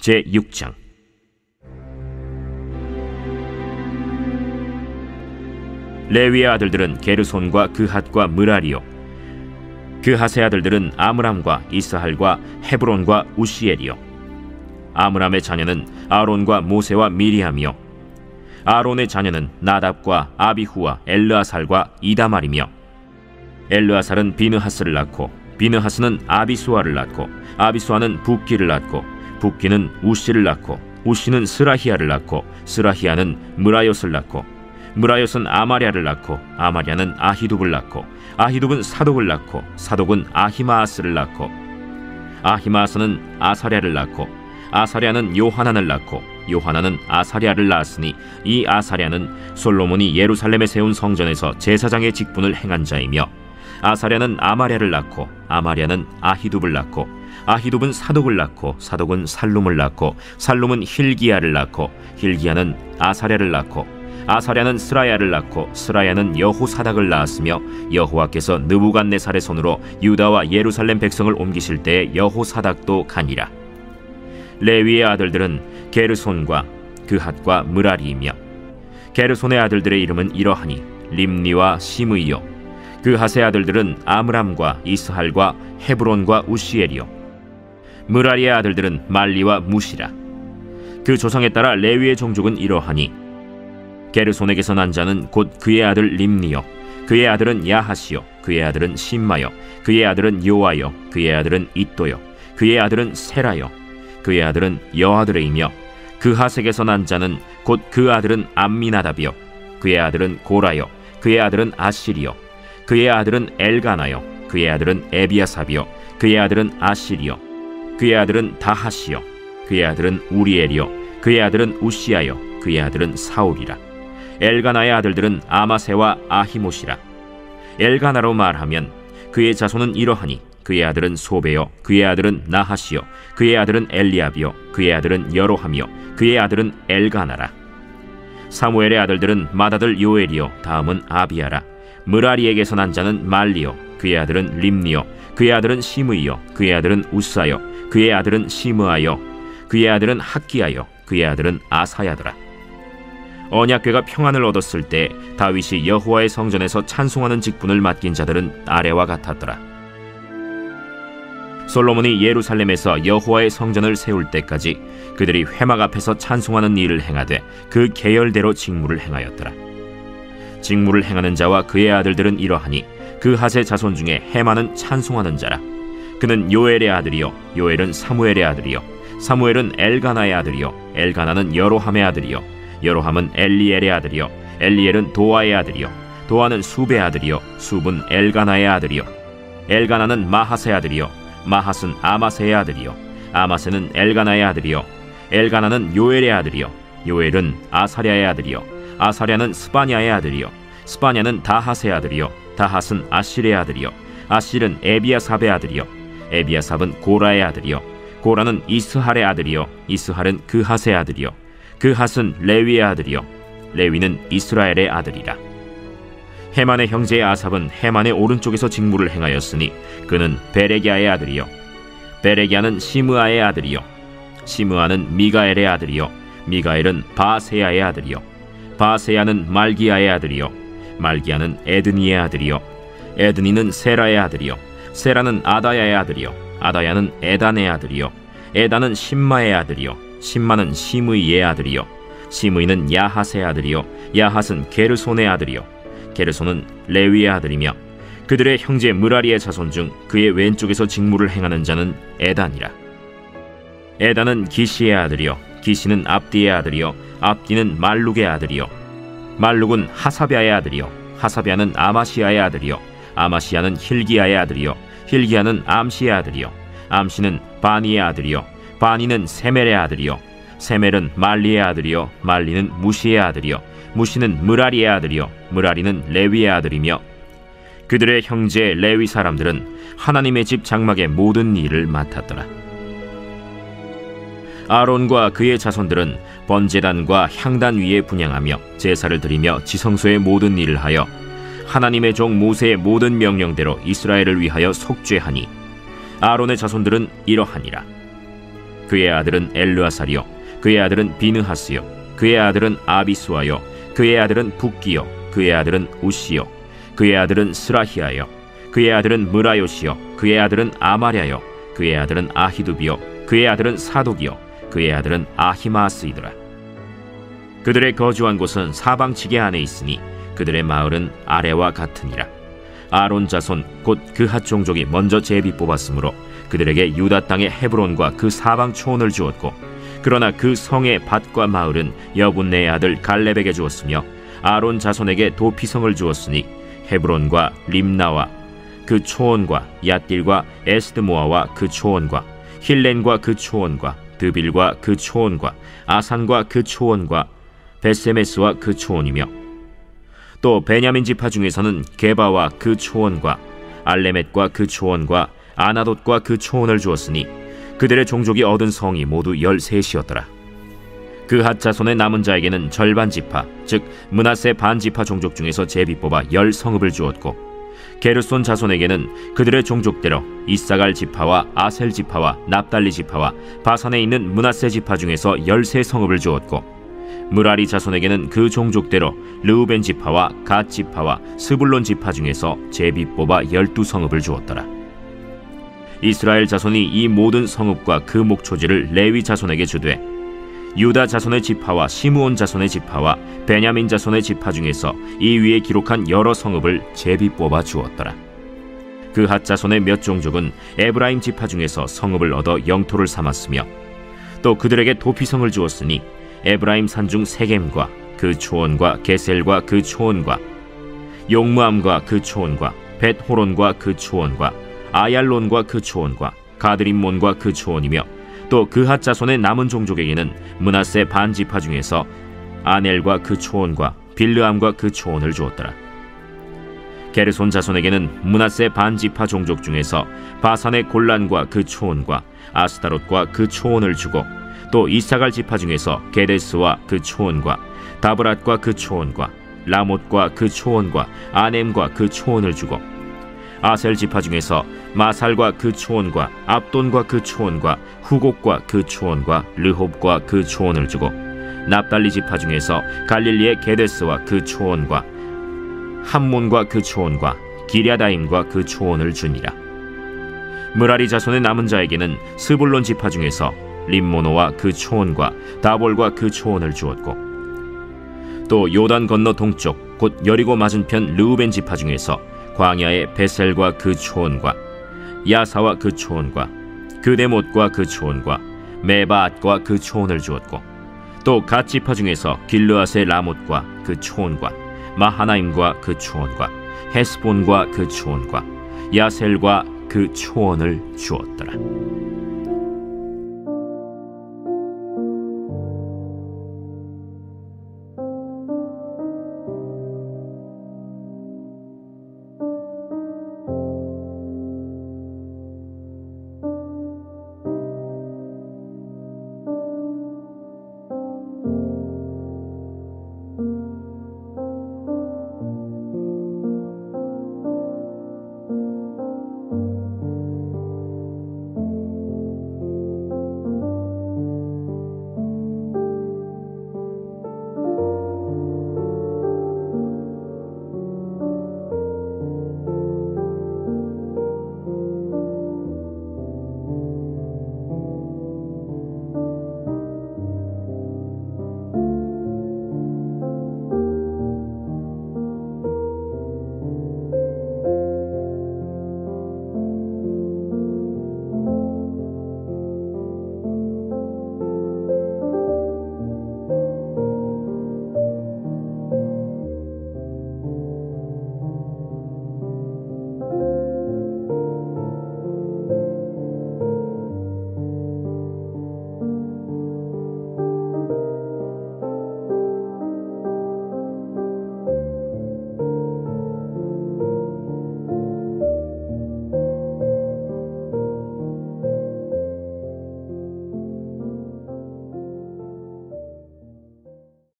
제6장. 레위의 아들들은 게르손과 그핫과 므라리요, 그핫의 아들들은 아므람과 이스할과 헤브론과 우시엘이요. 아므람의 자녀는 아론과 모세와 미리암이요, 아론의 자녀는 나답과 아비후와 엘르아살과 이다말이며, 엘르아살은 비느하스를 낳고 비느하스는 아비수아를 낳고 아비수아는 붓기를 낳고 붓기는 우시를 낳고 우시는 스라히야를 낳고 스라히야는 므라옅을 낳고 므라옅은 아마랴를 낳고 아마랴는 아히둡을 낳고 아히둡은 사독을 낳고 사독은 아히마아스를 낳고 아히마아스는 아사랴를 낳고 아사랴는 요하난을 낳고 요하난은 아사랴를 낳았으니 이 아사랴는 솔로몬이 예루살렘에 세운 성전에서 제사장의 직분을 행한 자이며, 아사랴는 아마랴를 낳고 아마랴는 아히둡을 낳고 아히둡은 사독을 낳고 사독은 살룸을 낳고 살룸은 힐기야를 낳고 힐기야는 아사랴를 낳고 아사랴는 스라야를 낳고 스라야는 여호사닥을 낳았으며, 여호와께서 느부갓네살의 손으로 유다와 예루살렘 백성을 옮기실 때에 여호사닥도 가니라. 레위의 아들들은 게르손과 그핫과 므라리이며, 게르손의 아들들의 이름은 이러하니 림니와 시므이요, 그핫의 아들들은 아므람과 이스할과 헤브론과 우시엘이요, 므라리의 아들들은 말리와 무시라. 그 조상에 따라 레위의 종족은 이러하니 게르손에게서 난 자는 곧 그의 아들 림니요, 그의 아들은 야하시요, 그의 아들은 심마요, 그의 아들은 요아요, 그의 아들은 잇도요, 그의 아들은 세라요, 그의 아들은 여아드레이며, 그핫에게서 난 자는 곧 그 아들은 암미나답이요, 그의 아들은 고라요, 그의 아들은 아시리요, 그의 아들은 엘가나요, 그의 아들은 에비아삽이요, 그의 아들은 아시리요, 그의 아들은 다하시요, 그의 아들은 우리엘이요, 그의 아들은 우시아요, 그의 아들은 사울이라. 엘가나의 아들들은 아마세와 아히못이라. 엘가나로 말하면 그의 자손은 이러하니 그의 아들은 소베요, 그의 아들은 나하시요, 그의 아들은 엘리압이요, 그의 아들은 여로함이요, 그의 아들은 엘가나라. 사무엘의 아들들은 맏아들 요엘이요, 다음은 아비야라. 므라리에게서 난 자는 말리요, 그의 아들은 림니요, 그의 아들은 시므이요, 그의 아들은 우사요, 그의 아들은 시므아요, 그의 아들은 학기야요, 그의 아들은 아사야더라. 언약궤가 평안을 얻었을 때 다윗이 여호와의 성전에서 찬송하는 직분을 맡긴 자들은 아래와 같았더라. 솔로몬이 예루살렘에서 여호와의 성전을 세울 때까지 그들이 회막 앞에서 찬송하는 일을 행하되 그 계열대로 직무를 행하였더라. 직무를 행하는 자와 그의 아들들은 이러하니 그핫의 자손 중에 헤만은 찬송하는 자라. 그는 요엘의 아들이요, 요엘은 사무엘의 아들이요, 사무엘은 엘가나의 아들이요, 엘가나는 여로함의 아들이요, 여로함은 엘리엘의 아들이요, 엘리엘은 도아의 아들이요, 도아는 숲의 아들이요, 숲은 엘가나의 아들이요, 엘가나는 마하스의 아들이요, 마하스는 아마세의 아들이요, 아마세는 엘가나의 아들이요, 엘가나는 요엘의 아들이요, 요엘은 아사랴의 아들이요, 아사랴는 스바냐의 아들이요, 스바냐는 다핫의 아들이요, 다핫은 아실의 아들이요, 아실은 에비아삽의 아들이요, 에비아삽은 고라의 아들이요, 고라는 이스할의 아들이요, 이스할은 그핫의 아들이요, 그핫은 레위의 아들이요, 레위는 이스라엘의 아들이라. 헤만의 형제 아삽은 헤만의 오른쪽에서 직무를 행하였으니 그는 베레기야의 아들이요, 베레기야는 시므아의 아들이요, 시므아는 미가엘의 아들이요, 미가엘은 바세야의 아들이요, 바세야는 말기야의 아들이요, 말기야는 에드니의 아들이요, 에드니는 세라의 아들이요, 세라는 아다야의 아들이요, 아다야는 에단의 아들이요, 에단은 심마의 아들이요, 심마는 시므이의 아들이요, 시므이는 야핫의 아들이요, 야핫은 게르손의 아들이요, 게르손은 레위의 아들이며, 그들의 형제 므라리의 자손 중 그의 왼쪽에서 직무를 행하는 자는 에단이라. 에단은 기시의 아들이요, 기시는 압디의 아들이요, 압디는 말룩의 아들이요, 말룩은 하사비아의 아들이요, 하사비아는 아마시아의 아들이요, 아마시아는 힐기야의 아들이요, 힐기야는 암시의 아들이요, 암시는 바니의 아들이요, 바니는 세멜의 아들이요, 세멜은 말리의 아들이요, 말리는 무시의 아들이요, 무시는 므라리의 아들이요, 므라리는 레위의 아들이며, 그들의 형제 레위 사람들은 하나님의 집 장막의 모든 일을 맡았더라. 아론과 그의 자손들은 번제단과 향단 위에 분향하며 제사를 드리며 지성소의 모든 일을 하여 하나님의 종 모세의 모든 명령대로 이스라엘을 위하여 속죄하니, 아론의 자손들은 이러하니라. 그의 아들은 엘르아살이요 그의 아들은 비느하스요 그의 아들은 아비수아요 그의 아들은 붓기요 그의 아들은 우시요 그의 아들은 스라히아요 그의 아들은 무라요시요 그의 아들은 아마랴요 그의 아들은 아히두비요 그의 아들은 사독이요 그의 아들은 아히마스이더라. 그들의 거주한 곳은 사방 지게 안에 있으니 그들의 마을은 아래와 같으니라. 아론 자손 곧 그핫 종족이 먼저 제비 뽑았으므로 그들에게 유다 땅의 헤브론과 그 사방 초원을 주었고, 그러나 그 성의 밭과 마을은 여분네의 아들 갈렙에게 주었으며 아론 자손에게 도피성을 주었으니 헤브론과 림나와 그 초원과 얏길과 에스드모아와 그 초원과 힐렌과 그 초원과 드빌과 그 초원과 아산과 그 초원과 베세메스와 그 초원이며, 또 베냐민 지파 중에서는 게바와 그 초원과 알레멧과 그 초원과 아나돗과 그 초원을 주었으니 그들의 종족이 얻은 성이 모두 13이었더라. 그핫 자손의 남은 자에게는 절반 지파, 즉 므낫세 반 지파 종족 중에서 제비 뽑아 10성읍을 주었고, 게르손 자손에게는 그들의 종족대로 이사갈 지파와 아셀 지파와 납달리 지파와 바산에 있는 므낫세 지파 중에서 13성읍을 주었고, 무라리 자손에게는 그 종족대로 르우벤 지파와 갓 지파와 스불론 지파 중에서 제비 뽑아 12성읍을 주었더라. 이스라엘 자손이 이 모든 성읍과 그 목초지를 레위 자손에게 주되, 유다 자손의 지파와 시므온 자손의 지파와 베냐민 자손의 지파 중에서 이 위에 기록한 여러 성읍을 제비 뽑아 주었더라. 그핫 자손의 몇 종족은 에브라임 지파 중에서 성읍을 얻어 영토를 삼았으며, 또 그들에게 도피성을 주었으니 에브라임 산중 세겜과 그 초원과 게셀과 그 초원과 용무암과 그 초원과 벳호론과 그 초원과 아얄론과 그 초원과 가드림몬과 그 초원이며, 또 그핫 자손의 남은 종족에게는 므낫세 반 지파 중에서 아넬과 그 초원과 빌르암과 그 초원을 주었더라. 게르손 자손에게는 므낫세 반 지파 종족 중에서 바산의 골란과 그 초원과 아스타롯과 그 초원을 주고, 또 이사갈 지파 중에서 게데스와 그 초원과 다브랏과 그 초원과 라못과 그 초원과 아넴과 그 초원을 주고, 아셀 지파 중에서 마살과 그 초원과 압돈과 그 초원과 후곡과 그 초원과 르홉과 그 초원을 주고, 납달리 지파 중에서 갈릴리의 게데스와 그 초원과 함몬과 그 초원과 기랴다임과 그 초원을 주니라. 무라리 자손의 남은 자에게는 스불론 지파 중에서 림모노와 그 초원과 다볼과 그 초원을 주었고, 또 요단 건너 동쪽 곧 여리고 맞은편 르우벤 지파 중에서 광야의 베셀과 그 초원과 야사와 그 초원과 그데못과 그 초원과 메바앗과 그 초원을 주었고, 또 갓 지파 중에서 길르앗의 라못과 그 초원과 마하나임과 그 초원과 헤스본과 그 초원과 야셀과 그 초원을 주었더라.